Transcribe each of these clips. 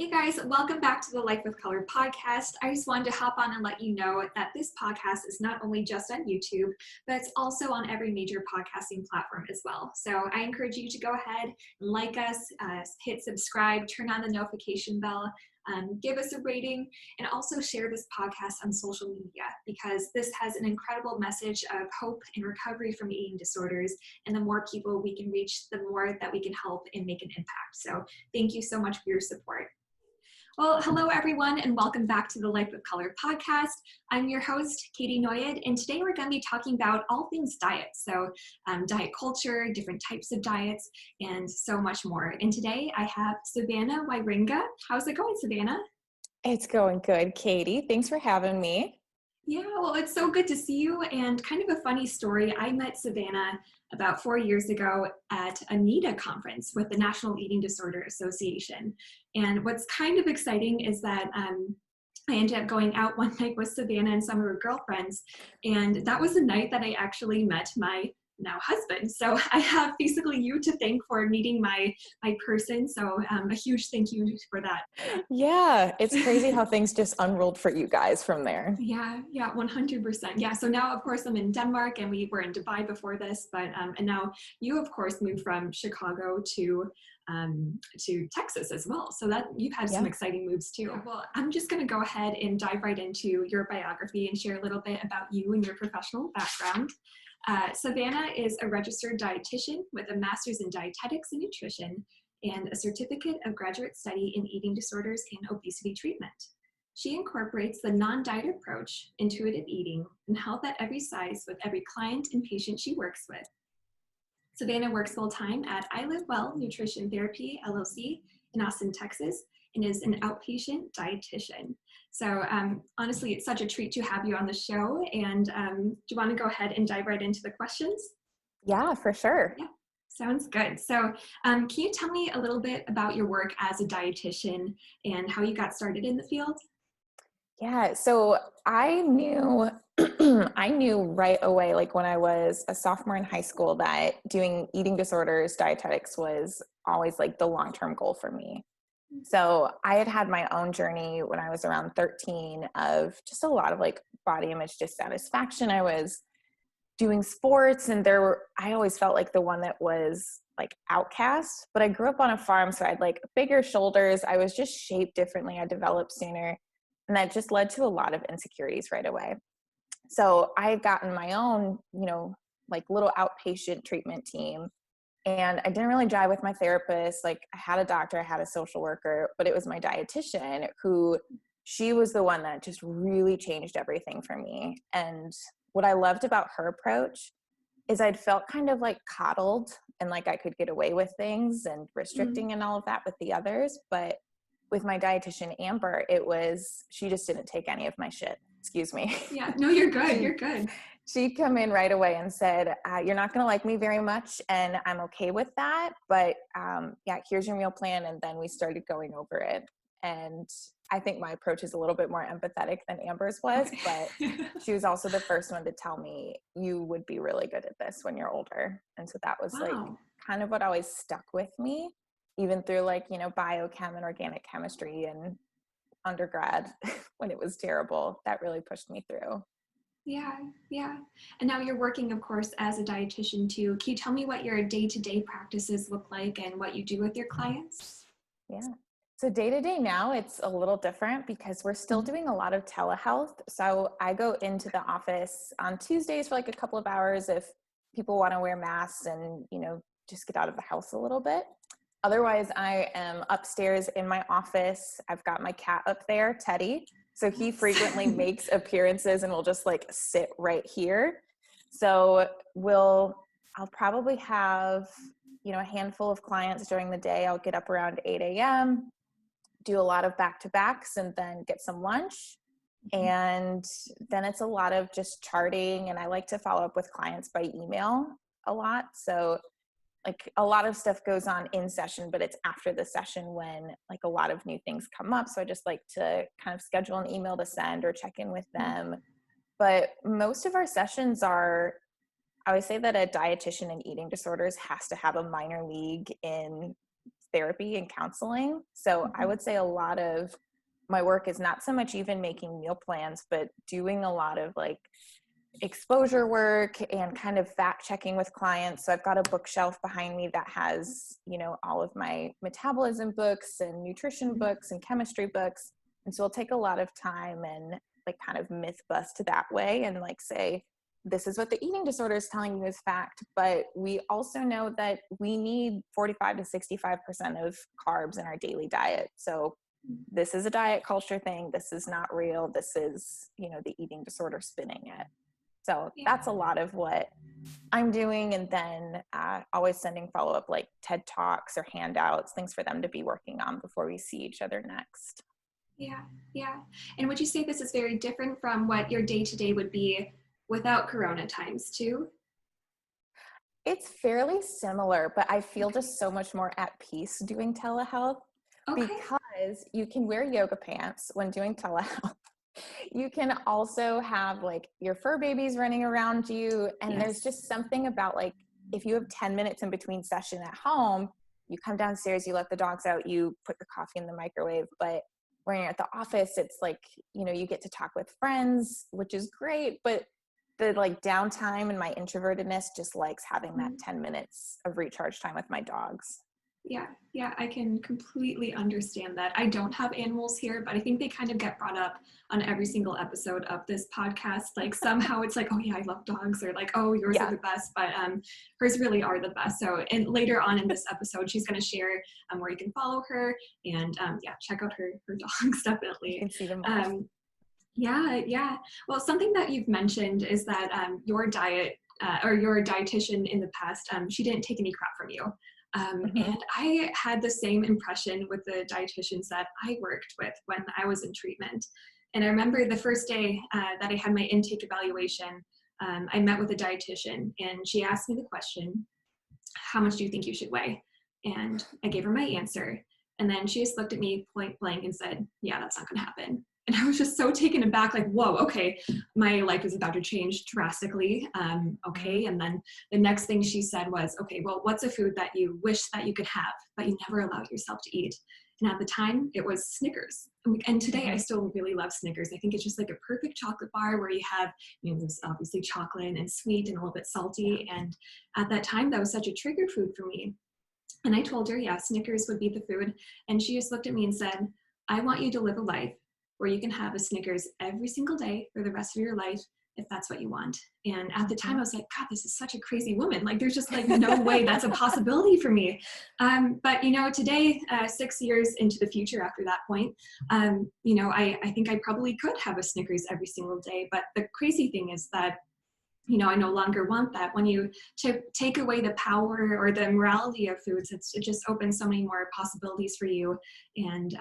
Hey guys, welcome back to the Life with Color podcast. I just wanted to hop on and let you know that this podcast is not only just on YouTube, but it's also on every major podcasting platform as well. So I encourage you to go ahead and like us, hit subscribe, turn on the notification bell, give us a rating, and also share this podcast on social media because this has an incredible message of hope and recovery from eating disorders. And the more people we can reach, the more that we can help and make an impact. So thank you so much for your support. Well, hello everyone, and welcome back to the Life with Color podcast. I'm your host, Katie Noyed, and today we're going to be talking about all things diet. So diet culture, different types of diets, and so much more. And today I have Savannah Wierenga. How's it going, Savannah? It's going good, Katie. Thanks for having me. Yeah, well, it's so good to see you. And kind of a funny story, I met Savannah about 4 years ago at a NEDA conference with the National Eating Disorder Association. And what's kind of exciting is that I ended up going out one night with Savannah and some of her girlfriends. And that was the night that I actually met my now husband. So I have basically you to thank for meeting my person. So a huge thank you for that. Yeah, it's crazy how things just unrolled for you guys from there. Yeah, 100%. Yeah, so now of course I'm in Denmark and we were in Dubai before this, but and now you of course moved from Chicago to Texas as well. So that you've had some exciting moves too. Well, I'm just going to go ahead and dive right into your biography and share a little bit about you and your professional background. Savannah is a registered dietitian with a master's in dietetics and nutrition and a certificate of graduate study in eating disorders and obesity treatment. She incorporates the non-diet approach, intuitive eating, and health at every size with every client and patient she works with. Savannah works full-time at I Live Well Nutrition Therapy, LLC in Austin, Texas, and is an outpatient dietitian. So honestly, it's such a treat to have you on the show. And do you want to go ahead and dive right into the questions? Yeah, for sure. Yeah, sounds good. So can you tell me a little bit about your work as a dietitian and how you got started in the field? Yeah, so I knew I knew right away, like when I was a sophomore in high school, that doing eating disorders dietetics was always like the long-term goal for me. So I had my own journey when I was around 13 of just a lot of like body image dissatisfaction. I was doing sports and I always felt like the one that was like outcast, but I grew up on a farm. So I had like bigger shoulders. I was just shaped differently. I developed sooner. And that just led to a lot of insecurities right away. So I had gotten my own, like little outpatient treatment team. And I didn't really jive with my therapist. Like I had a doctor, I had a social worker, but it was my dietitian she was the one that just really changed everything for me. And what I loved about her approach is I'd felt kind of like coddled and like I could get away with things and restricting and all of that with the others. But with my dietitian, Amber, she just didn't take any of my shit. Excuse me. Yeah, no, you're good. You're good. She'd come in right away and said, you're not going to like me very much, and I'm okay with that. But here's your meal plan. And then we started going over it. And I think my approach is a little bit more empathetic than Amber's was, but she was also the first one to tell me, you would be really good at this when you're older. And so that was like kind of what always stuck with me, even through like, biochem and organic chemistry and undergrad when it was terrible. That really pushed me through. Yeah. And now you're working, of course, as a dietitian too. Can you tell me what your day-to-day practices look like and what you do with your clients? Yeah. So day-to-day now, it's a little different because we're still doing a lot of telehealth. So I go into the office on Tuesdays for like a couple of hours if people want to wear masks and, just get out of the house a little bit. Otherwise, I am upstairs in my office. I've got my cat up there, Teddy. So he frequently makes appearances and will just like sit right here. So I'll probably have, a handful of clients during the day. I'll get up around 8 a.m., do a lot of back-to-backs and then get some lunch. And then it's a lot of just charting. And I like to follow up with clients by email a lot. So like a lot of stuff goes on in session, but it's after the session when like a lot of new things come up. So I just like to kind of schedule an email to send or check in with them. But most of our sessions I always say that a dietitian in eating disorders has to have a minor league in therapy and counseling. So I would say a lot of my work is not so much even making meal plans, but doing a lot of like exposure work and kind of fact checking with clients. So I've got a bookshelf behind me that has, you know, all of my metabolism books and nutrition books and chemistry books. And so I'll take a lot of time and like kind of myth bust that way and like say, this is what the eating disorder is telling you is fact, but we also know that we need 45 to 65% of carbs in our daily diet. So this is a diet culture thing. This is not real. This is, you know, the eating disorder spinning it. So that's a lot of what I'm doing. And then always sending follow-up like TED Talks or handouts, things for them to be working on before we see each other next. Yeah, yeah. And would you say this is very different from what your day-to-day would be without Corona times too? It's fairly similar, but I feel just so much more at peace doing telehealth because you can wear yoga pants when doing telehealth. You can also have like your fur babies running around you. And there's just something about like, if you have 10 minutes in between session at home, you come downstairs, you let the dogs out, you put your coffee in the microwave. But when you're at the office, it's like, you know, you get to talk with friends, which is great. But the like downtime and my introvertedness just likes having that 10 minutes of recharge time with my dogs. Yeah, I can completely understand that. I don't have animals here, but I think they kind of get brought up on every single episode of this podcast. Like somehow it's like, oh yeah, I love dogs, or like, oh, yours are the best, but hers really are the best. So, and later on in this episode, she's going to share where you can follow her and check out her dogs, definitely. You can see them. Yeah. Well, something that you've mentioned is that your diet or your dietitian in the past, she didn't take any crap from you. And I had the same impression with the dietitians that I worked with when I was in treatment. And I remember the first day that I had my intake evaluation, I met with a dietitian and she asked me the question, how much do you think you should weigh? And I gave her my answer. And then she just looked at me point blank and said, yeah, that's not going to happen. And I was just so taken aback, like, whoa, okay, my life is about to change drastically. Okay. And then the next thing she said was, okay, well, what's a food that you wish that you could have, but you never allowed yourself to eat? And at the time, it was Snickers. And today, I still really love Snickers. I think it's just like a perfect chocolate bar where you have, you know, there's obviously chocolate and sweet and a little bit salty. And at that time, that was such a trigger food for me. And I told her, yeah, Snickers would be the food. And she just looked at me and said, I want you to live a life where you can have a Snickers every single day for the rest of your life, if that's what you want. And at the time I was like, God, this is such a crazy woman. Like, there's just like no way that's a possibility for me. But, you know, today, 6 years into the future after that point, you know, I think I probably could have a Snickers every single day. But the crazy thing is that, you know, I no longer want that. When you take away the power or the morality of foods, it just opens so many more possibilities for you and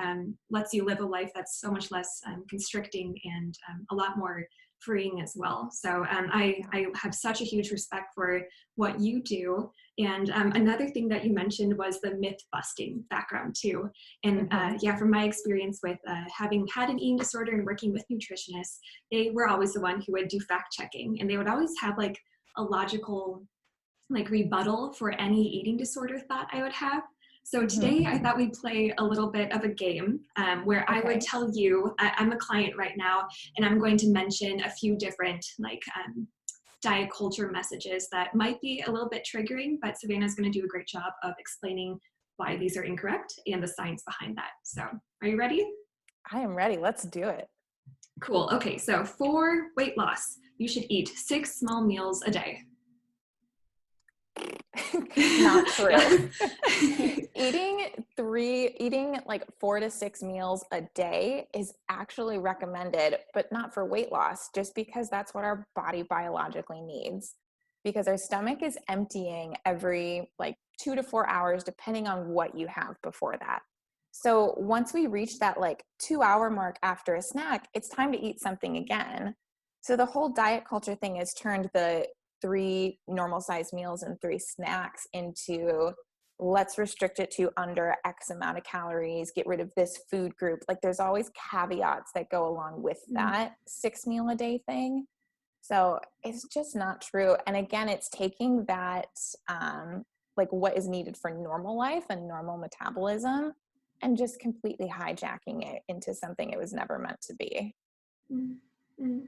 lets you live a life that's so much less constricting and a lot more freeing as well. So I have such a huge respect for what you do. And another thing that you mentioned was the myth busting background too. And from my experience with having had an eating disorder and working with nutritionists, they were always the one who would do fact checking, and they would always have like a logical like rebuttal for any eating disorder thought I would have. So today I thought we'd play a little bit of a game where I would tell you, I'm a client right now, and I'm going to mention a few different like diet culture messages that might be a little bit triggering, but Savannah's going to do a great job of explaining why these are incorrect and the science behind that. So are you ready? I am ready. Let's do it. Cool. Okay. So for weight loss, you should eat 6 small meals a day. Not true. Eating like 4 to 6 meals a day is actually recommended, but not for weight loss, just because that's what our body biologically needs, because our stomach is emptying every like 2 to 4 hours, depending on what you have before that. So once we reach that like 2-hour mark after a snack, it's time to eat something again. So the whole diet culture thing has turned the 3 normal size meals and 3 snacks into let's restrict it to under X amount of calories, get rid of this food group. Like there's always caveats that go along with that 6 meal a day thing. So it's just not true. And again, it's taking that like what is needed for normal life and normal metabolism, and just completely hijacking it into something it was never meant to be. Mm-hmm.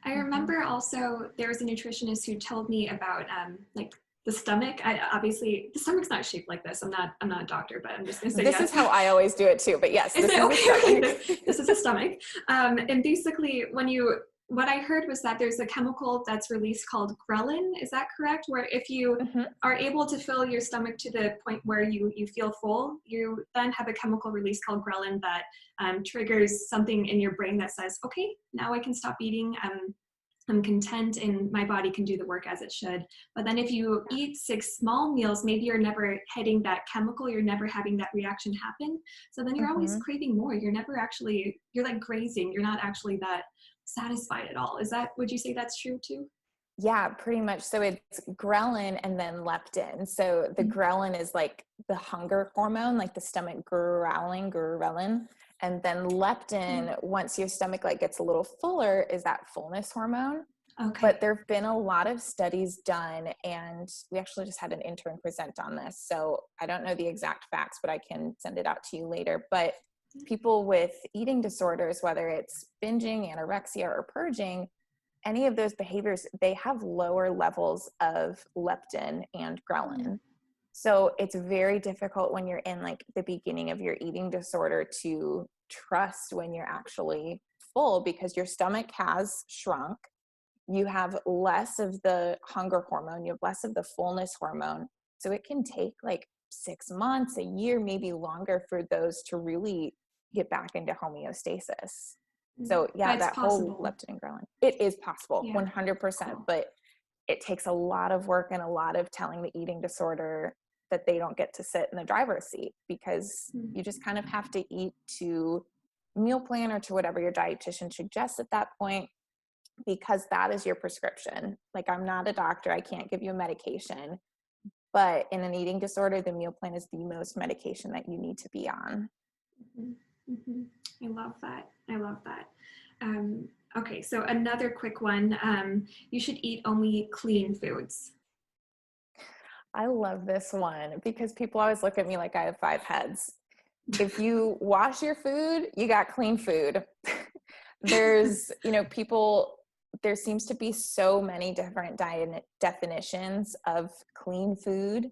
I remember also there was a nutritionist who told me about like the stomach. Obviously the stomach's not shaped like this. I'm not a doctor, but I'm just gonna say this yes. is how I always do it too. But yes, Is this it is okay? a stomach. Okay, this is a stomach. And basically, what I heard was that there's a chemical that's released called ghrelin. Is that correct? Where if you are able to fill your stomach to the point where you feel full, you then have a chemical release called ghrelin that triggers something in your brain that says, okay, now I can stop eating. I'm content and my body can do the work as it should. But then if you eat 6 small meals, maybe you're never hitting that chemical, you're never having that reaction happen. So then you're always craving more. You're never actually, you're like grazing. You're not actually that satisfied at all. Would you say that's true too? Yeah, pretty much. So it's ghrelin and then leptin. So the ghrelin is like the hunger hormone, like the stomach growling, ghrelin. And then leptin, once your stomach like gets a little fuller, is that fullness hormone. Okay. But there've been a lot of studies done, and we actually just had an intern present on this. So I don't know the exact facts, but I can send it out to you later. But people with eating disorders, whether it's binging, anorexia, or purging, any of those behaviors, they have lower levels of leptin and ghrelin. So it's very difficult when you're in like the beginning of your eating disorder to trust when you're actually full, because your stomach has shrunk. You have less of the hunger hormone, you have less of the fullness hormone. So it can take like 6 months, a year, maybe longer for those to really get back into homeostasis. So yeah, that possible. whole leptin and ghrelin, it is possible, 100%, Cool. but it takes a lot of work and a lot of telling the eating disorder that they don't get to sit in the driver's seat, because you just kind of have to eat to meal plan or to whatever your dietitian suggests at that point, because that is your prescription. Like, I'm not a doctor, I can't give you a medication, but in an eating disorder, the meal plan is the most medication that you need to be on. I love that. Okay, so another quick one. You should eat only clean foods. I love this one because people always look at me like I have 5 heads. If you wash your food, you got clean food. There's, there seems to be so many different definitions of clean food,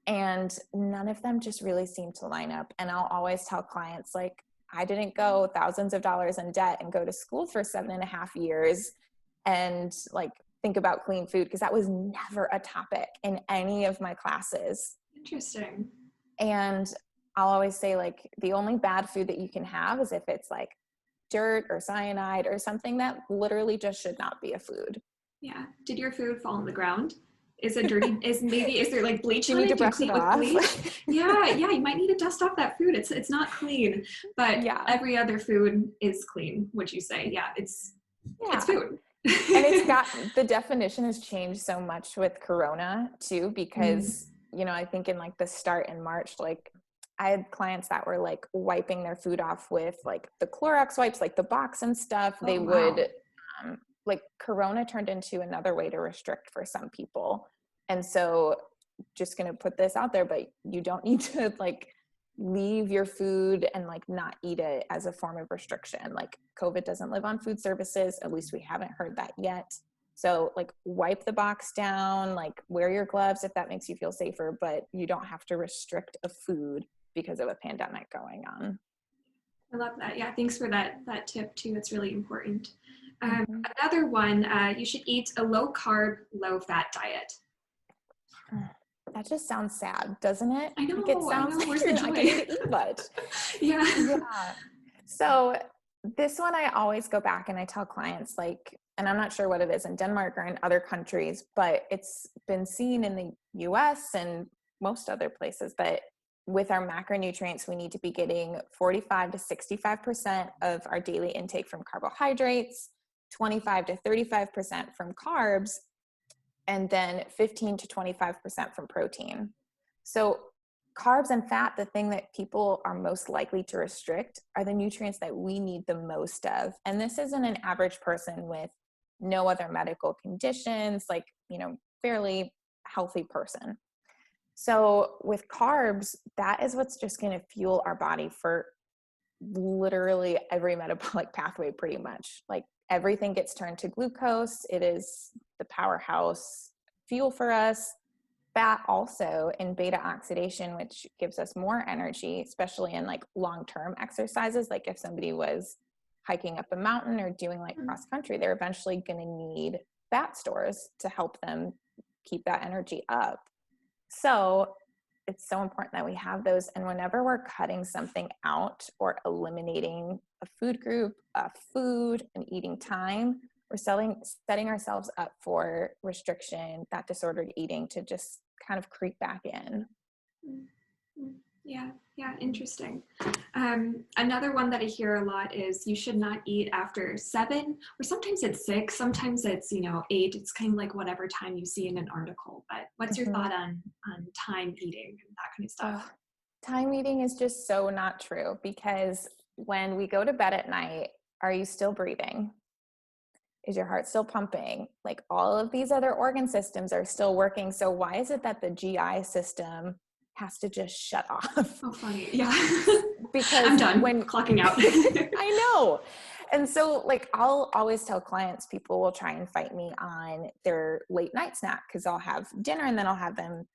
and none of them just really seem to line up. And I'll always tell clients, like, I didn't go thousands of dollars in debt and go to school for 7.5 years and like think about clean food, because that was never a topic in any of my classes. Interesting. And I'll always say, like, the only bad food that you can have is if it's like dirt or cyanide or something that literally just should not be a food. Yeah. Did your food fall on the ground? Is it dirty? Is there like bleach you on need it? to brush Do you it clean off? with bleach? Yeah, you might need to dust off that food. It's not clean, but every other food is clean, would you say? Yeah, it's food. And it's got, the definition has changed so much with Corona too, because, I think in like the start in March, like I had clients that were like wiping their food off with like the Clorox wipes, like the box and stuff. They would, like, Corona turned into another way to restrict for some people. And so just going to put this out there, but you don't need to like leave your food and like not eat it as a form of restriction. Like, COVID doesn't live on food services. At least we haven't heard that yet. So like, wipe the box down, like wear your gloves if that makes you feel safer, but you don't have to restrict a food because of a pandemic going on. I love that. Yeah, thanks for that tip too. It's really important. Another one, you should eat a low carb, low fat diet. That just sounds sad, doesn't it? I know. Like, it sounds like you're not going to eat much. Yeah. So this one, I always go back and I tell clients, like, and I'm not sure what it is in Denmark or in other countries, but it's been seen in the US and most other places that with our macronutrients, we need to be getting 45 to 65% of our daily intake from carbohydrates, 25 to 35% from carbs, and then 15 to 25% from protein. So carbs and fat, the thing that people are most likely to restrict, are the nutrients that we need the most of. And this isn't an average person with no other medical conditions, like, fairly healthy person. So with carbs, that is what's just going to fuel our body for literally every metabolic pathway, pretty much. Like everything gets turned to glucose. It is the powerhouse fuel for us. Fat also in beta oxidation, which gives us more energy, especially in like long-term exercises. Like if somebody was hiking up a mountain or doing like cross country, they're eventually going to need fat stores to help them keep that energy up. So it's so important that we have those. And whenever we're cutting something out or eliminating a food group, a food, and eating time, we're setting ourselves up for restriction, that disordered eating to just kind of creep back in. Yeah, interesting. Another one that I hear a lot is you should not eat after 7, or sometimes it's 6, sometimes it's 8. It's kind of like whatever time you see in an article. But what's your thought on time eating and that kind of stuff? Time eating is just so not true, because when we go to bed at night, are you still breathing? Is your heart still pumping? Like all of these other organ systems are still working. So why is it that the GI system has to just shut off? Oh, funny. Yeah. Because I'm done clocking out. I know. And so like I'll always tell clients, people will try and fight me on their late night snack, because I'll have dinner and then I'll have them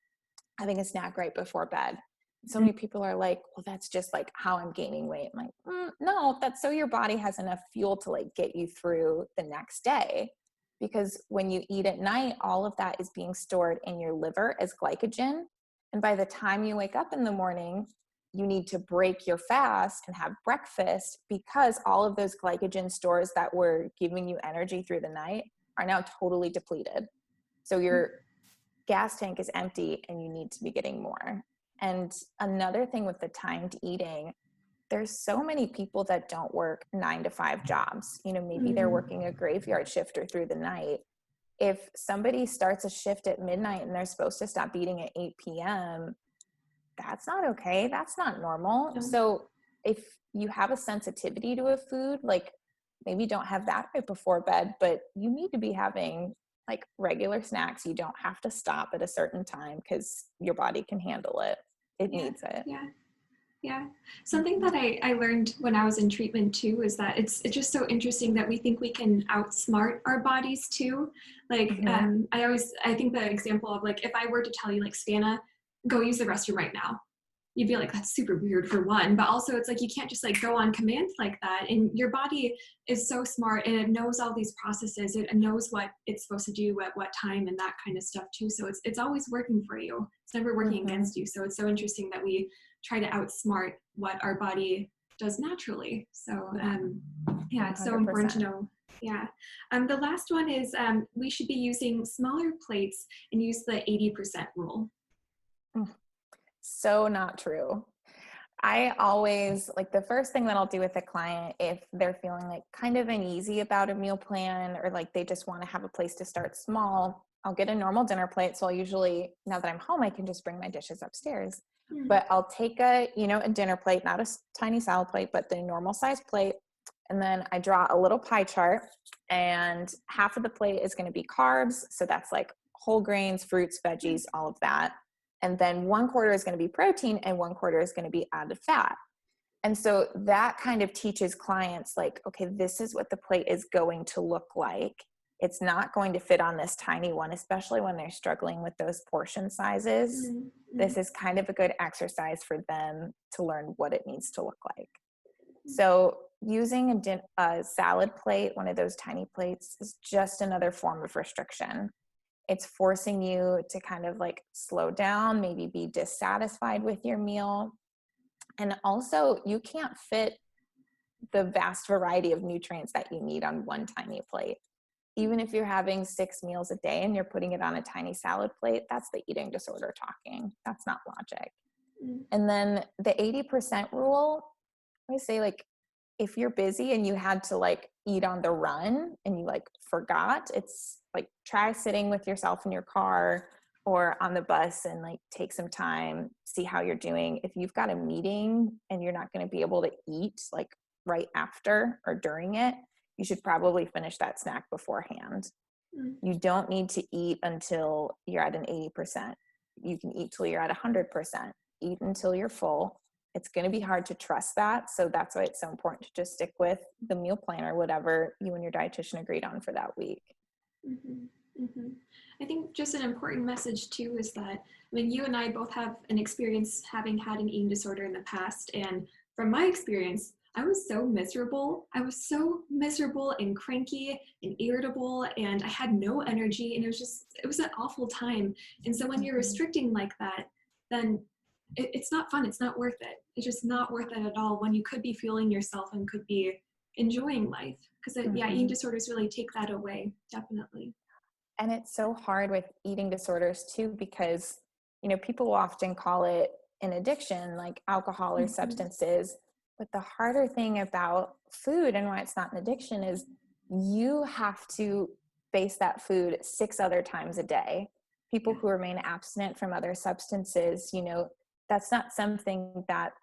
having a snack right before bed. So many people are like, well, that's just like how I'm gaining weight. I'm like, no, that's so your body has enough fuel to like get you through the next day. Because when you eat at night, all of that is being stored in your liver as glycogen. And by the time you wake up in the morning, you need to break your fast and have breakfast, because all of those glycogen stores that were giving you energy through the night are now totally depleted. So your gas tank is empty and you need to be getting more. And another thing with the timed eating, there's so many people that don't work 9 to 5 jobs. Maybe they're working a graveyard shift or through the night. If somebody starts a shift at midnight and they're supposed to stop eating at 8 p.m., that's not okay. That's not normal. No. So if you have a sensitivity to a food, like maybe don't have that right before bed, but you need to be having like regular snacks. You don't have to stop at a certain time because your body can handle it. It needs it. Yeah. Something that I learned when I was in treatment too is that it's just so interesting that we think we can outsmart our bodies too. Like I think the example of like if I were to tell you like, Savannah, go use the restroom right now, you'd be like, that's super weird for one, but also it's like you can't just like go on command like that. And your body is so smart and it knows all these processes. It knows what it's supposed to do at what time and that kind of stuff too. So it's always working for you. It's never working against you. So it's so interesting that we try to outsmart what our body does naturally. So it's so important to know. Yeah. The last one is we should be using smaller plates and use the 80% rule. So not true. I always, like, the first thing that I'll do with a client, if they're feeling like kind of uneasy about a meal plan, or like they just want to have a place to start small, I'll get a normal dinner plate. So I'll usually, now that I'm home, I can just bring my dishes upstairs. But I'll take a dinner plate, not a tiny salad plate, but the normal size plate. And then I draw a little pie chart, and half of the plate is going to be carbs. So that's like whole grains, fruits, veggies, all of that. And then 1/4 is going to be protein and 1/4 is going to be added fat. And so that kind of teaches clients like, okay, this is what the plate is going to look like. It's not going to fit on this tiny one, especially when they're struggling with those portion sizes. This is kind of a good exercise for them to learn what it needs to look like. So using a salad plate, one of those tiny plates, is just another form of restriction. It's forcing you to kind of like slow down, maybe be dissatisfied with your meal. And also, you can't fit the vast variety of nutrients that you need on one tiny plate. Even if you're having 6 meals a day and you're putting it on a tiny salad plate, that's the eating disorder talking. That's not logic. And then the 80% rule, I say, like, if you're busy and you had to like eat on the run and you like forgot, it's like, try sitting with yourself in your car or on the bus and like take some time, see how you're doing. If you've got a meeting and you're not going to be able to eat like right after or during it, you should probably finish that snack beforehand. You don't need to eat until you're at an 80%. you can eat till you're at 100%, eat until you're full. It's going to be hard to trust that. So that's why it's so important to just stick with the meal plan or whatever you and your dietitian agreed on for that week. Mm-hmm. Mm-hmm. I think just an important message too is that, I mean, you and I both have an experience having had an eating disorder in the past. And from my experience, I was so miserable. I was so miserable and cranky and irritable, and I had no energy, and it was an awful time. And so when you're restricting like that, then it's not fun. It's not worth it. It's just not worth it at all when you could be fueling yourself and could be enjoying life. Because yeah, eating disorders really take that away, definitely. And it's so hard with eating disorders too, because, you know, people will often call it an addiction, like alcohol or substances. But the harder thing about food and why it's not an addiction is you have to face that food 6 other times a day. People who remain abstinent from other substances, you know, that's not something that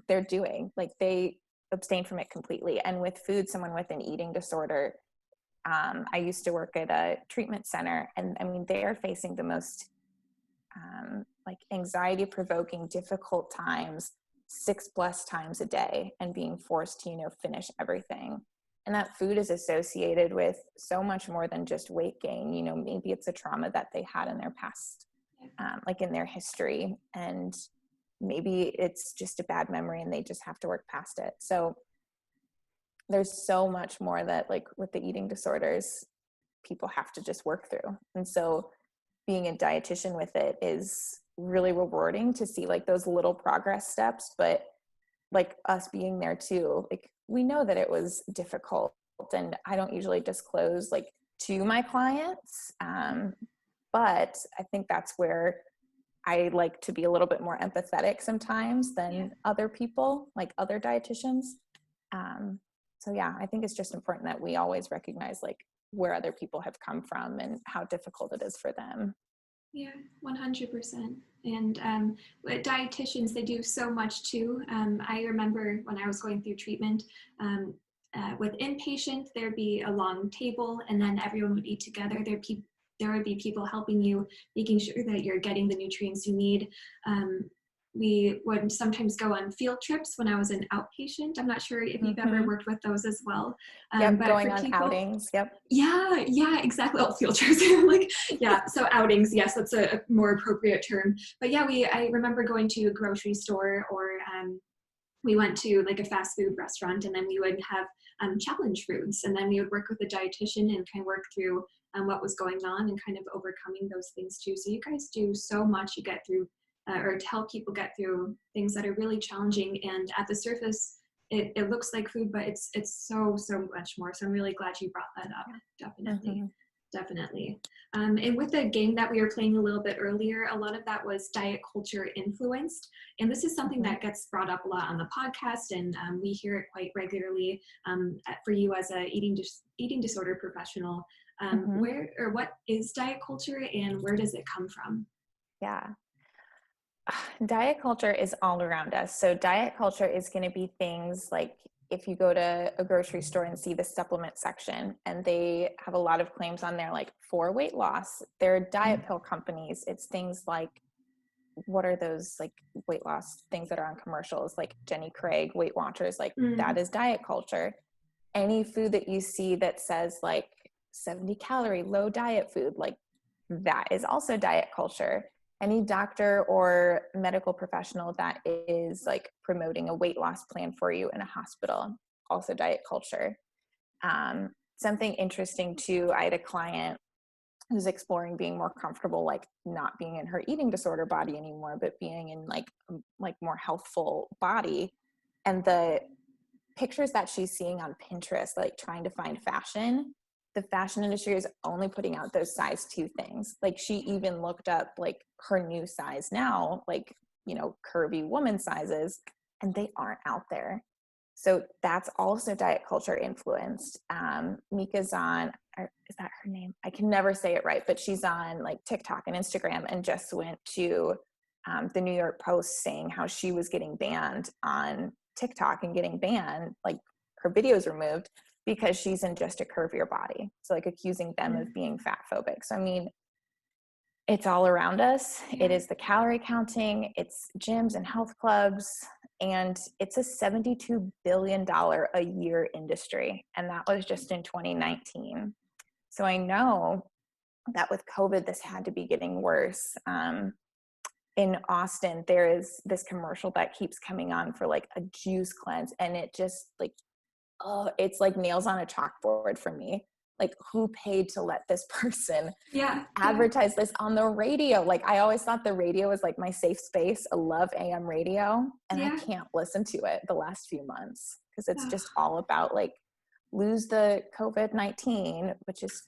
they're doing. Like, they abstain from it completely. And with food, someone with an eating disorder, I used to work at a treatment center, and I mean, they are facing the most like anxiety provoking, difficult times 6+ times a day, and being forced to, you know, finish everything. And that food is associated with so much more than just weight gain. You know, maybe it's a trauma that they had in their past, like in their history, and maybe it's just a bad memory and they just have to work past it. So there's so much more that, like, with the eating disorders, people have to just work through. And so being a dietitian with it is really rewarding to see, like, those little progress steps, but like us being there too, like, we know that it was difficult, and I don't usually disclose, like, to my clients. But I think that's where I like to be a little bit more empathetic sometimes than other people, like other dietitians. So yeah, I think it's just important that we always recognize, like, where other people have come from and how difficult it is for them. Yeah, 100%. And with dietitians, they do so much too. I remember when I was going through treatment, with inpatient, there'd be a long table, and then everyone would eat together. There would be people helping you, making sure that you're getting the nutrients you need. We would sometimes go on field trips when I was an outpatient. I'm not sure if you've ever worked with those as well. Yep, But going for on people, outings. Yep. yeah, exactly. Oh, field trips. Like, yeah, so outings, yes, that's a more appropriate term. But yeah, I remember going to a grocery store, or we went to like a fast food restaurant, and then we would have challenge foods, and then we would work with a dietitian and kind of work through what was going on and kind of overcoming those things too. So you guys do so much. You get through or to help people get through things that are really challenging, and at the surface it looks like food, but it's so much more. So I'm really glad you brought that up. Definitely. And with the game that we were playing a little bit earlier, a lot of that was diet culture influenced, and this is something that gets brought up a lot on the podcast, and we hear it quite regularly. For you as a eating disorder professional, where or what is diet culture, and where does it come from? Yeah. Diet culture is all around us. So diet culture is going to be things like, if you go to a grocery store and see the supplement section, and they have a lot of claims on there, like for weight loss, they're diet pill companies. It's things like, what are those like weight loss things that are on commercials, like Jenny Craig, Weight Watchers, like that is diet culture. Any food that you see that says like 70 calorie, low diet food, like that is also diet culture. Any doctor or medical professional that is like promoting a weight loss plan for you in a hospital, also diet culture. Something interesting too, I had a client who's exploring being more comfortable, like not being in her eating disorder body anymore, but being in like more healthful body. And the pictures that she's seeing on Pinterest, like trying to find fashion, the fashion industry is only putting out those size 2 things. Like, she even looked up like her new size now, like, you know, curvy woman sizes, and they aren't out there. So that's also diet culture influenced. Mika's on, or is that her name? I can never say it right, but she's on like TikTok and Instagram, and just went to the New York Post saying how she was getting banned on TikTok and getting banned, like her videos removed, because she's in just a curvier body. So like accusing them of being fat phobic. So I mean, It's all around us. Yeah. It is the calorie counting, it's gyms and health clubs, and it's a $72 billion a year industry. And that was just in 2019. So I know that with COVID, this had to be getting worse. In Austin, there is this commercial that keeps coming on for like a juice cleanse, and it just like, oh, it's like nails on a chalkboard for me. Like, who paid to let this person advertise this on the radio? Like, I always thought the radio was like my safe space. I love AM radio, and I can't listen to it the last few months because it's just all about like lose the COVID-19, which is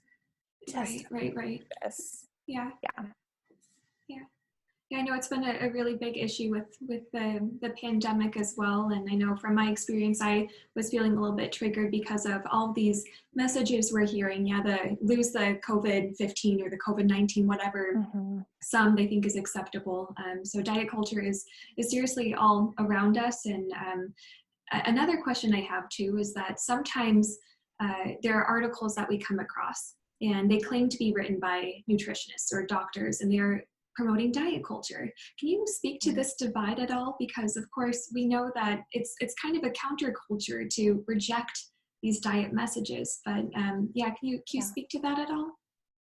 just right. this. Yeah. Yeah, I know it's been a really big issue with the pandemic as well. And I know from my experience, I was feeling a little bit triggered because of all these messages we're hearing. The lose the COVID-15 or the COVID-19, whatever some they think is acceptable. So diet culture is seriously all around us. And another question I have too is that sometimes there are articles that we come across and they claim to be written by nutritionists or doctors, and they're promoting diet culture. Can you speak to this divide at all? Because of course we know that it's kind of a counterculture to reject these diet messages, but can you speak to that at all?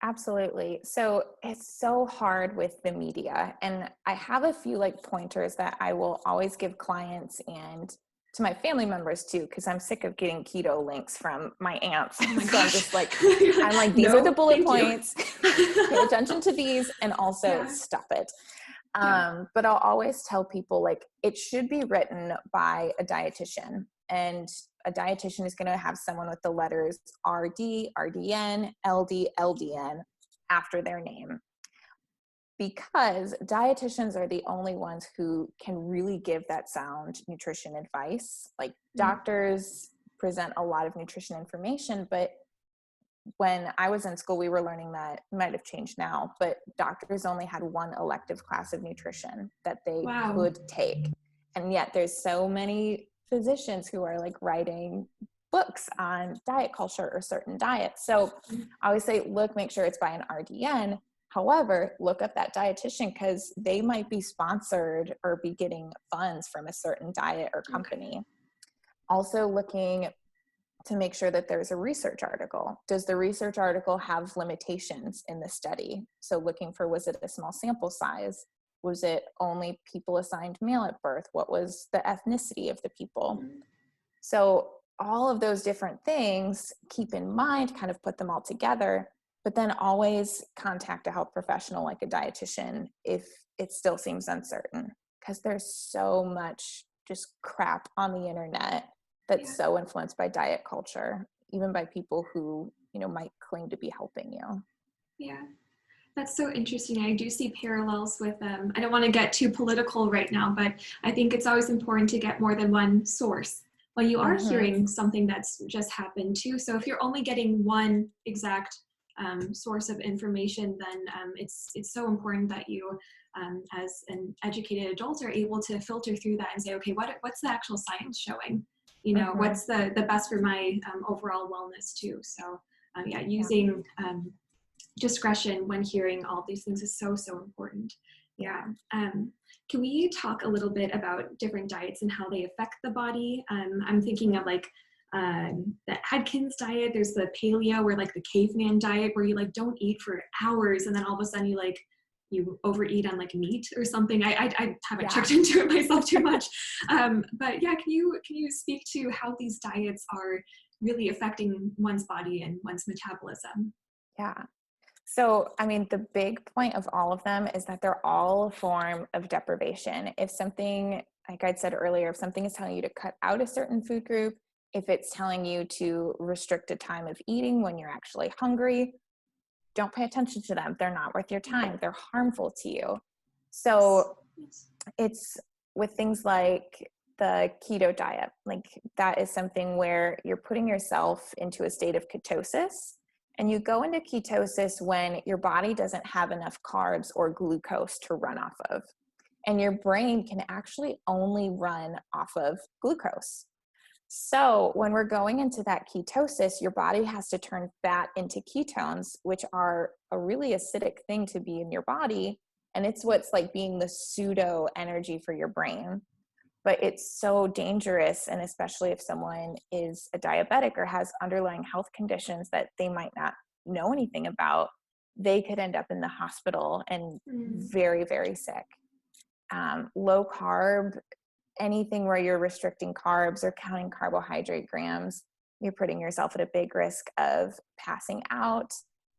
Absolutely. So it's so hard with the media, and I have a few like pointers that I will always give clients and to my family members too, because I'm sick of getting keto links from my aunts. Oh my so gosh. I'm just like, I'm like, these are the bullet points. Pay attention to these, and also stop it. But I'll always tell people like it should be written by a dietitian, and a dietitian is going to have someone with the letters RD, RDN, LD, LDN after their name. Because dietitians are the only ones who can really give that sound nutrition advice. Like doctors present a lot of nutrition information, but when I was in school, we were learning that it might have changed now, but doctors only had one elective class of nutrition that they could take. And yet there's so many physicians who are like writing books on diet culture or certain diets. So I always say, look, make sure it's by an RDN. However, look up that dietitian because they might be sponsored or be getting funds from a certain diet or company. Also looking to make sure that there's a research article. Does the research article have limitations in the study? So looking for, was it a small sample size? Was it only people assigned male at birth? What was the ethnicity of the people? So all of those different things, keep in mind, kind of put them all together, but then always contact a health professional like a dietitian if it still seems uncertain, because there's so much just crap on the internet that's so influenced by diet culture, even by people who, might claim to be helping you. Yeah, that's so interesting. I do see parallels with I don't want to get too political right now, but I think it's always important to get more than one source when you are hearing something that's just happened too. So if you're only getting one exact source of information, then it's so important that you as an educated adult are able to filter through that and say, okay, what's the actual science showing? What's the best for my overall wellness too. So using discretion when hearing all these things is so important. Can we talk a little bit about different diets and how they affect the body? I'm thinking of like the Atkins diet. There's the paleo, or like the caveman diet, where you like don't eat for hours and then all of a sudden you overeat on like meat or something. I haven't checked into it myself too much. But can you speak to how these diets are really affecting one's body and one's metabolism? Yeah. So, I mean, the big point of all of them is that they're all a form of deprivation. If something, like I'd said earlier, if something is telling you to cut out a certain food group, if it's telling you to restrict a time of eating when you're actually hungry, don't pay attention to them. They're not worth your time. They're harmful to you. So it's with things like the keto diet, like that is something where you're putting yourself into a state of ketosis. And you go into ketosis when your body doesn't have enough carbs or glucose to run off of. And your brain can actually only run off of glucose. So when we're going into that ketosis, your body has to turn fat into ketones, which are a really acidic thing to be in your body. And it's what's like being the pseudo energy for your brain. But it's so dangerous. And especially if someone is a diabetic or has underlying health conditions that they might not know anything about, they could end up in the hospital and very, very sick. Low carb, anything where you're restricting carbs or counting carbohydrate grams, you're putting yourself at a big risk of passing out.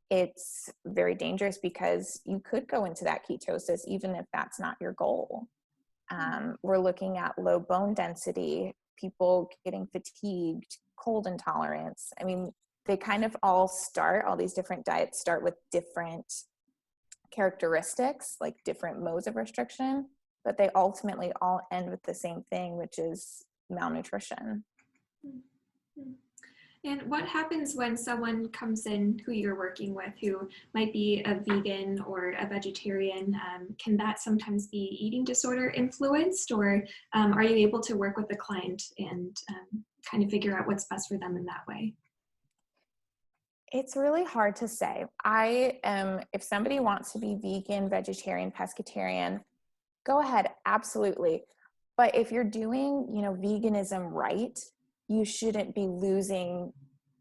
It's very dangerous because you could go into that ketosis even if that's not your goal. We're looking at low bone density, people getting fatigued, cold intolerance. I mean, they kind of all these different diets start with different characteristics, like different modes of restriction, but they ultimately all end with the same thing, which is malnutrition. And what happens when someone comes in who you're working with who might be a vegan or a vegetarian? Can that sometimes be eating disorder influenced, or are you able to work with the client and kind of figure out what's best for them in that way? It's really hard to say. If somebody wants to be vegan, vegetarian, pescatarian, go ahead, absolutely. But if you're doing, veganism right, you shouldn't be losing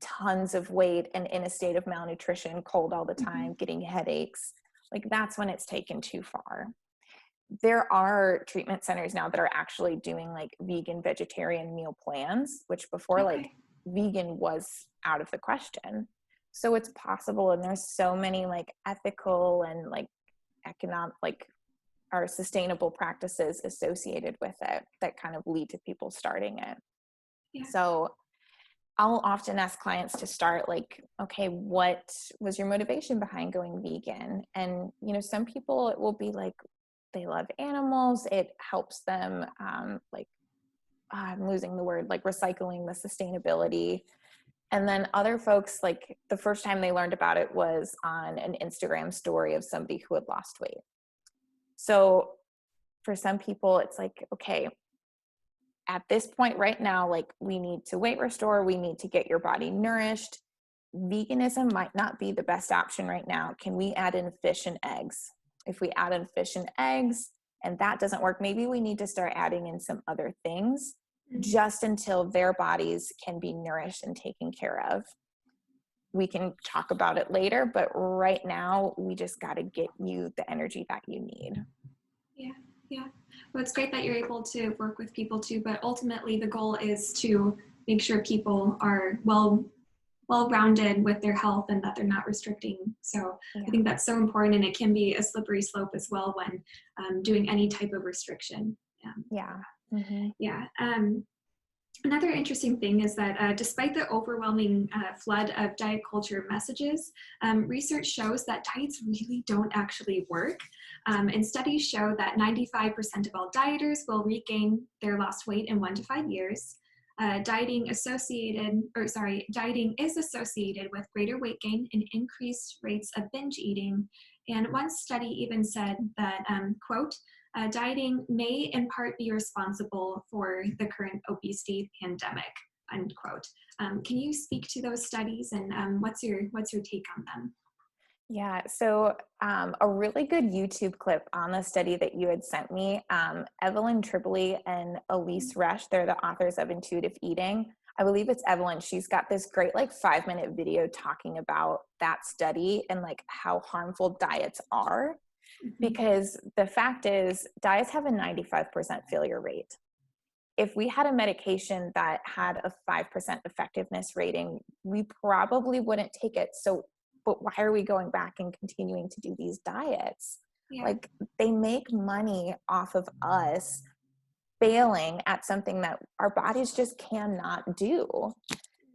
tons of weight and in a state of malnutrition, cold all the time, getting headaches. Like that's when it's taken too far. There are treatment centers now that are actually doing like vegan, vegetarian meal plans, which before like vegan was out of the question. So it's possible. And there's so many like ethical and like economic, like our sustainable practices associated with it that kind of lead to people starting it. Yeah. So I'll often ask clients to start like, okay, what was your motivation behind going vegan? And, some people, it will be like, they love animals. It helps them, I'm losing the word, like recycling the sustainability. And then other folks, like the first time they learned about it was on an Instagram story of somebody who had lost weight. So for some people, it's like, okay, at this point right now, like we need to weight restore, we need to get your body nourished. Veganism might not be the best option right now. Can we add in fish and eggs? If we add in fish and eggs and that doesn't work, maybe we need to start adding in some other things just until their bodies can be nourished and taken care of. We can talk about it later, but right now we just got to get you the energy that you need. Yeah. Well, it's great that you're able to work with people too, but ultimately the goal is to make sure people are well-rounded with their health and that they're not restricting. So I think that's so important, and it can be a slippery slope as well when doing any type of restriction. Another interesting thing is that despite the overwhelming flood of diet culture messages, research shows that diets really don't actually work. And studies show that 95% of all dieters will regain their lost weight in 1 to 5 years. Dieting is associated with greater weight gain and increased rates of binge eating. And one study even said that, quote, dieting may in part be responsible for the current obesity pandemic, unquote. Can you speak to those studies and what's your take on them? Yeah, so a really good YouTube clip on the study that you had sent me, Evelyn Tribole and Elise Resch, they're the authors of Intuitive Eating. I believe it's Evelyn. She's got this great 5-minute video talking about that study and how harmful diets are. Because the fact is, diets have a 95% failure rate. If we had a medication that had a 5% effectiveness rating, we probably wouldn't take it. So, but why are we going back and continuing to do these diets? They make money off of us failing at something that our bodies just cannot do.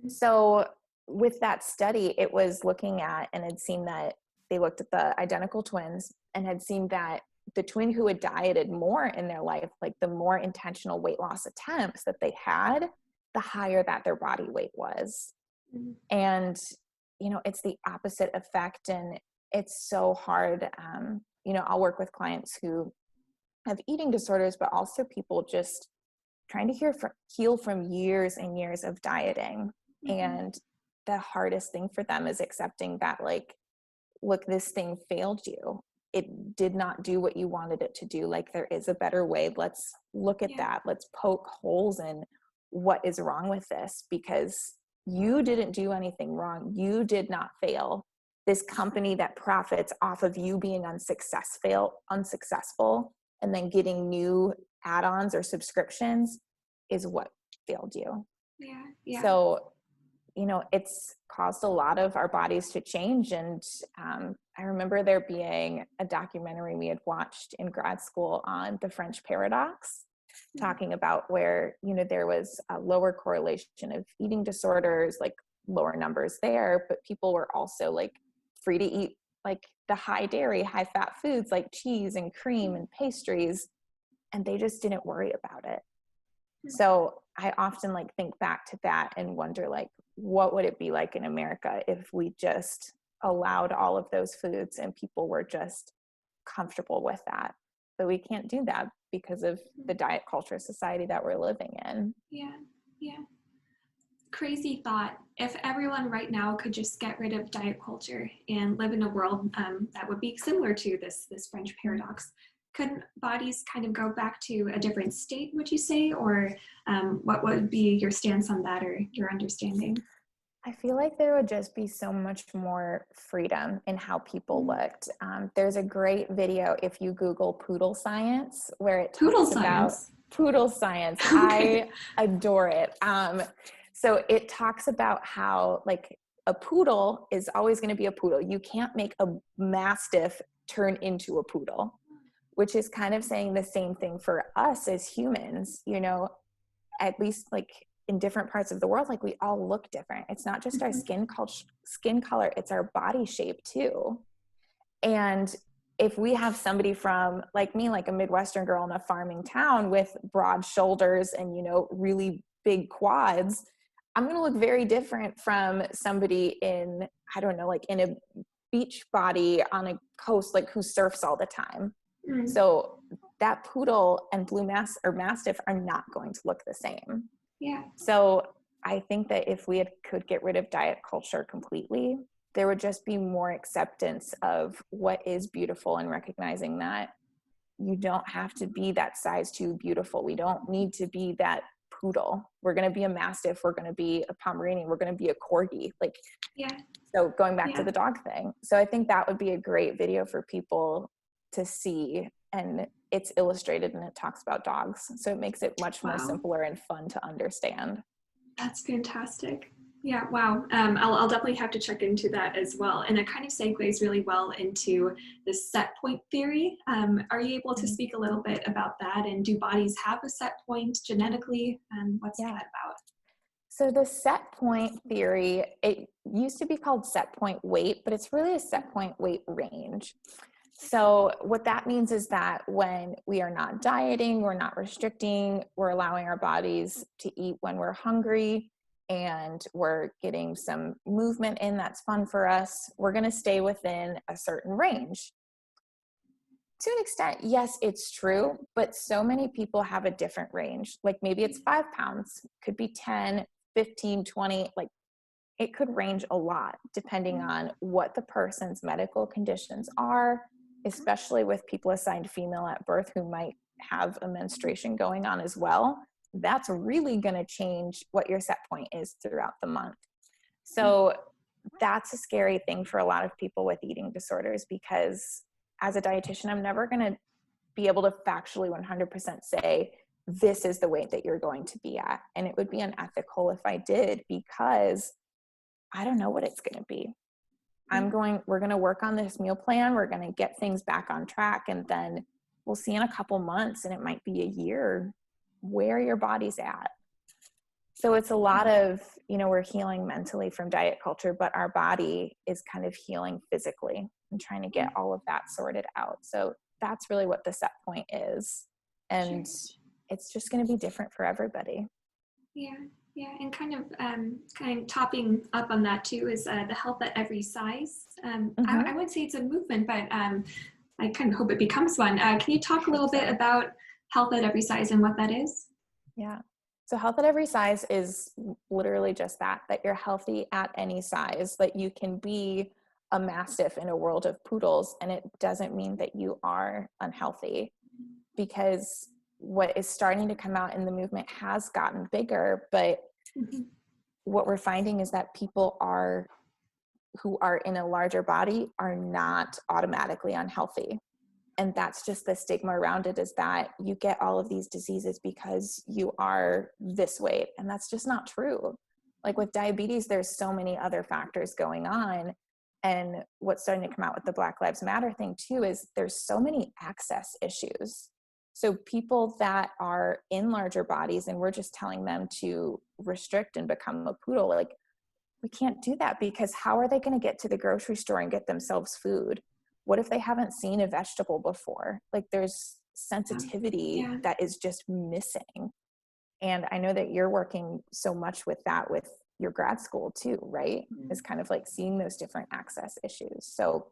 So with that study, it was looking at and had seen that they looked at the identical twins and had seen that the twin who had dieted more in their life, the more intentional weight loss attempts that they had, the higher that their body weight was. And, it's the opposite effect. And it's so hard. I'll work with clients who have eating disorders, but also people just trying to heal from years and years of dieting. Mm-hmm. And the hardest thing for them is accepting that, like, look, this thing failed you. It did not do what you wanted it to do. Like, there is a better way. Let's look at that. Let's poke holes in what is wrong with this, because you didn't do anything wrong. You did not fail. This company that profits off of you being unsuccessful and then getting new add-ons or subscriptions is what failed you. Yeah. So, it's caused a lot of our bodies to change. And I remember there being a documentary we had watched in grad school on the French paradox, talking about where, there was a lower correlation of eating disorders, like lower numbers there, but people were also like free to eat like the high dairy, high fat foods like cheese and cream and pastries, and they just didn't worry about it. So I often like think back to that and wonder, like, what would it be like in America if we just allowed all of those foods and people were just comfortable with that? But we can't do that because of the diet culture society that we're living in. Yeah. Crazy thought. If everyone right now could just get rid of diet culture and live in a world that would be similar to this French paradox, couldn't bodies kind of go back to a different state, would you say? Or what would be your stance on that, or your understanding? I feel like there would just be so much more freedom in how people looked. There's a great video, if you Google poodle science, where it talks about poodle science. Okay. I adore it. So it talks about how, like, a poodle is always going to be a poodle. You can't make a mastiff turn into a poodle, which is kind of saying the same thing for us as humans, at least like in different parts of the world, like we all look different. It's not just our skin color, it's our body shape too. And if we have somebody from, like me, like a Midwestern girl in a farming town with broad shoulders and, really big quads, I'm going to look very different from somebody in, I don't know, like in a beach body on a coast, like who surfs all the time. So that poodle and blue mastiff are not going to look the same. Yeah. So I think that if we could get rid of diet culture completely, there would just be more acceptance of what is beautiful, and recognizing that you don't have to be that size 2 beautiful. We don't need to be that poodle. We're going to be a mastiff. We're going to be a Pomeranian. We're going to be a corgi. So going back to the dog thing. So I think that would be a great video for people to see, and it's illustrated and it talks about dogs. So it makes it much more simpler and fun to understand. That's fantastic. Yeah, wow. I'll definitely have to check into that as well. And it kind of segues really well into the set point theory. Are you able to speak a little bit about that? And do bodies have a set point genetically? And what's that about? So the set point theory, it used to be called set point weight, but it's really a set point weight range. So what that means is that when we are not dieting, we're not restricting, we're allowing our bodies to eat when we're hungry, and we're getting some movement in that's fun for us, we're going to stay within a certain range. To an extent, yes, it's true, but so many people have a different range. Like maybe it's 5 pounds, could be 10, 15, 20, like it could range a lot depending on what the person's medical conditions are, especially with people assigned female at birth who might have a menstruation going on as well. That's really going to change what your set point is throughout the month. So that's a scary thing for a lot of people with eating disorders, because as a dietitian, I'm never going to be able to factually 100% say, this is the weight that you're going to be at. And it would be unethical if I did, because I don't know what it's going to be. We're going to work on this meal plan. We're going to get things back on track. And then we'll see in a couple months, and it might be a year, where your body's at. So it's a lot of, we're healing mentally from diet culture, but our body is kind of healing physically and trying to get all of that sorted out. So that's really what the set point is. And it's just going to be different for everybody. Yeah. And kind of topping up on that too is the health at every size. I would say it's a movement, but I kind of hope it becomes one. Can you talk a little bit about health at every size and what that is? Yeah. So health at every size is literally just that you're healthy at any size, that you can be a mastiff in a world of poodles. And it doesn't mean that you are unhealthy, because what is starting to come out in the movement has gotten bigger. But Mhm. what we're finding is that people who are in a larger body are not automatically unhealthy. And that's just the stigma around it, is that you get all of these diseases because you are this weight. And that's just not true. Like with diabetes, there's so many other factors going on. And what's starting to come out with the Black Lives Matter thing too, is there's so many access issues. So people that are in larger bodies and we're just telling them to restrict and become a poodle, like, we can't do that, because how are they going to get to the grocery store and get themselves food? What if they haven't seen a vegetable before? Like, there's sensitivity Yeah. that is just missing. And I know that you're working so much with that with your grad school too, right? Is kind of like seeing those different access issues. So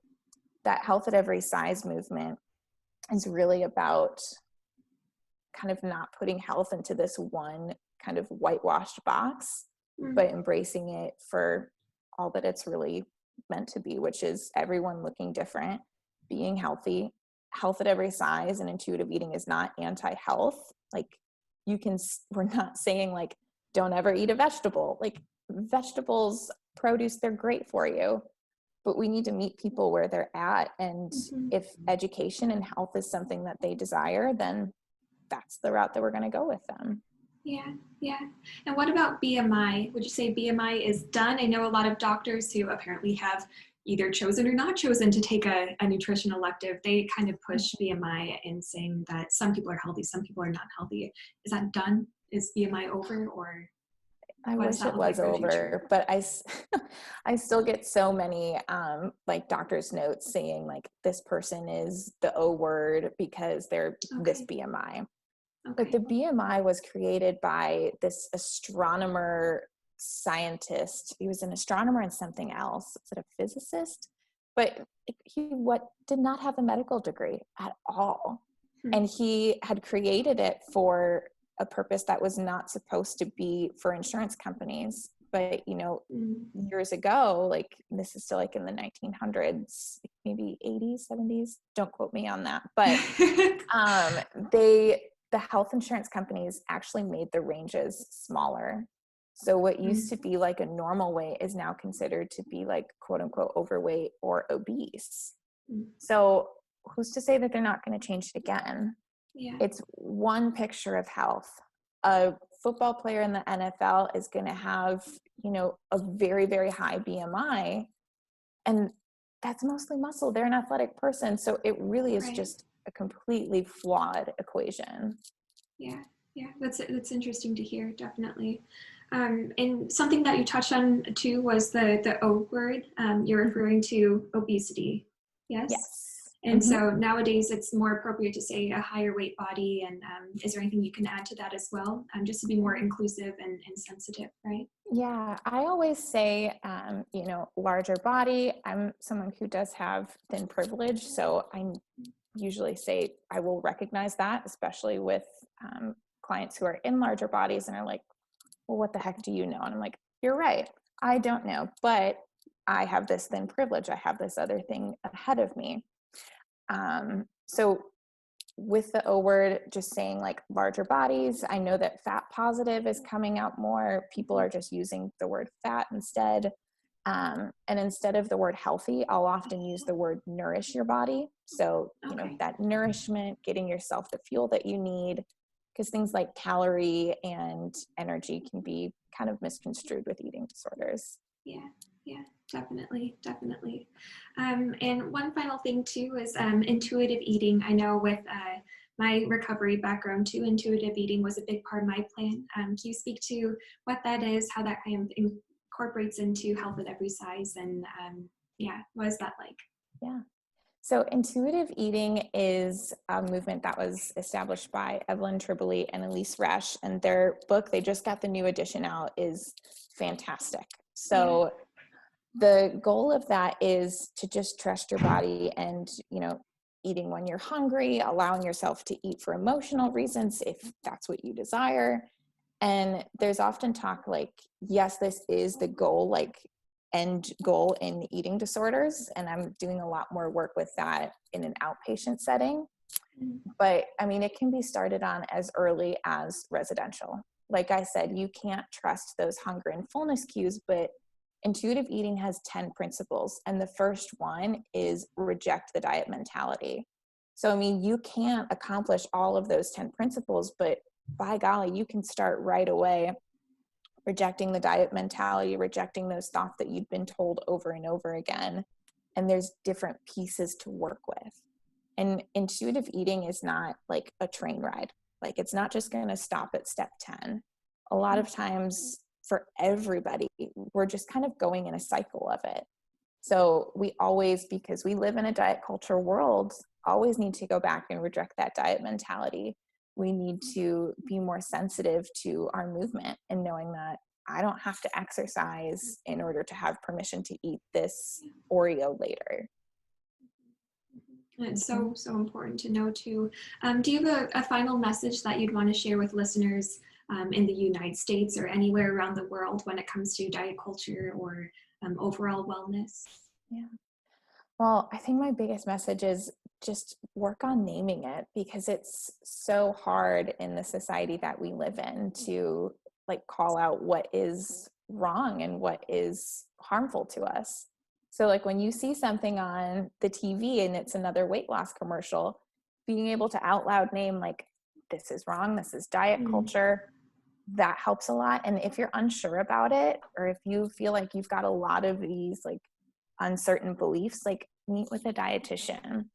that health at every size movement is really about kind of not putting health into this one kind of whitewashed box, but embracing it for all that it's really meant to be, which is everyone looking different, being healthy. Health at every size and intuitive eating is not anti-health. Like, we're not saying like, don't ever eat a vegetable. Like, vegetables, produce, they're great for you, but we need to meet people where they're at. And if education and health is something that they desire, then that's the route that we're going to go with them. Yeah, yeah. And what about BMI? Would you say BMI is done? I know a lot of doctors who apparently have either chosen or not chosen to take a nutrition elective, they kind of push BMI in saying that some people are healthy, some people are not healthy. Is that done? Is BMI over, or I what does wish that it look like was for the future? over, but I still get so many like doctor's notes saying like, this person is the O word because they're this Okay. BMI. But Okay. the BMI was created by this astronomer scientist. He was an astronomer and something else. Is it a physicist? But he did not have a medical degree at all. And he had created it for a purpose that was not supposed to be for insurance companies. But, years ago, like, this is still like in the 1900s, maybe 80s, 70s. Don't quote me on that. But the health insurance companies actually made the ranges smaller. So what used to be like a normal weight is now considered to be like, quote unquote, overweight or obese. So who's to say that they're not going to change it again? Yeah. It's one picture of health. A football player in the NFL is going to have, a very, very high BMI, and that's mostly muscle. They're an athletic person. So it really is just a completely flawed equation. Yeah, yeah, that's interesting to hear, definitely. And something that you touched on too was the O word. You're referring to obesity, yes? Yes. And so nowadays it's more appropriate to say a higher weight body. And is there anything you can add to that as well, just to be more inclusive and sensitive, right? Yeah, I always say, larger body. I'm someone who does have thin privilege, so I usually say I will recognize that, especially with clients who are in larger bodies and are like, well, what the heck do you know? And I'm like, you're right. I don't know, but I have this thin privilege. I have this other thing ahead of me. So with the O word, just saying like larger bodies, I know that fat positive is coming out more. People are just using the word fat instead. And instead of the word healthy, I'll often use the word nourish your body. So, that nourishment, getting yourself the fuel that you need, because things like calorie and energy can be kind of misconstrued with eating disorders. Yeah, definitely. And one final thing too is intuitive eating. I know with my recovery background too, intuitive eating was a big part of my plan. Can you speak to what that is, how that kind of incorporates into health at every size, and what is that like? Yeah. So intuitive eating is a movement that was established by Evelyn Tribole and Elise Resch, and their book, they just got the new edition out, is fantastic. So the goal of that is to just trust your body and, eating when you're hungry, allowing yourself to eat for emotional reasons if that's what you desire, And there's often talk like, yes, this is the goal, like end goal in eating disorders. And I'm doing a lot more work with that in an outpatient setting. But I mean, it can be started on as early as residential. Like I said, you can't trust those hunger and fullness cues, but intuitive eating has 10 principles. And the first one is reject the diet mentality. So, I mean, you can't accomplish all of those 10 principles, but by golly, you can start right away rejecting the diet mentality, rejecting those thoughts that you've been told over and over again. And there's different pieces to work with. And intuitive eating is not like a train ride. Like, it's not just going to stop at step 10. A lot of times for everybody, we're just kind of going in a cycle of it. So we always, because we live in a diet culture world, always need to go back and reject that diet mentality. We need to be more sensitive to our movement and knowing that I don't have to exercise in order to have permission to eat this Oreo later. And it's so important to know too. Do you have a final message that you'd want to share with listeners in the United States or anywhere around the world when it comes to diet culture or overall wellness? Yeah. Well, I think my biggest message is just work on naming it, because it's so hard in the society that we live in to like call out what is wrong and what is harmful to us. So like when you see something on the TV and it's another weight loss commercial, being able to out loud name like, this is wrong, this is diet culture, that helps a lot. And if you're unsure about it, or if you feel like you've got a lot of these like uncertain beliefs, like meet with a dietitian,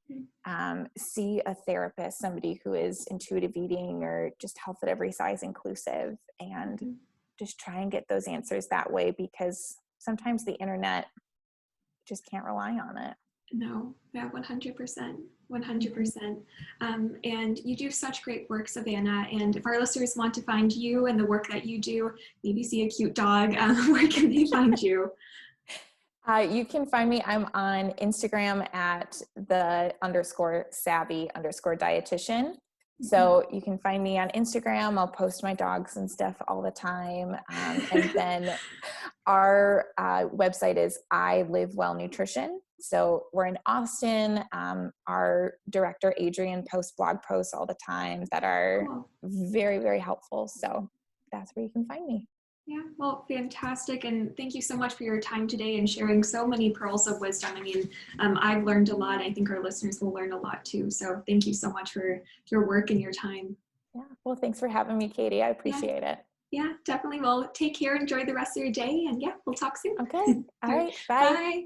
see a therapist, somebody who is intuitive eating or just health at every size inclusive, and just try and get those answers that way, because sometimes the internet just can't rely on it. No, yeah, 100%, 100%. And you do such great work, Savannah. And if our listeners want to find you and the work that you do, maybe see a cute dog, where can they find you? You can find me. I'm on Instagram at the _savvy_dietitian. So you can find me on Instagram. I'll post my dogs and stuff all the time. And then our website is I Live Well Nutrition. So we're in Austin. Our director, Adrian, posts blog posts all the time that are very, very helpful. So that's where you can find me. Yeah, well, fantastic. And thank you so much for your time today and sharing so many pearls of wisdom. I mean, I've learned a lot. I think our listeners will learn a lot too. So thank you so much for your work and your time. Yeah, well, thanks for having me, Katie. I appreciate it. Yeah, definitely. Well, take care. Enjoy the rest of your day. And yeah, we'll talk soon. Okay. All right. Bye. Bye.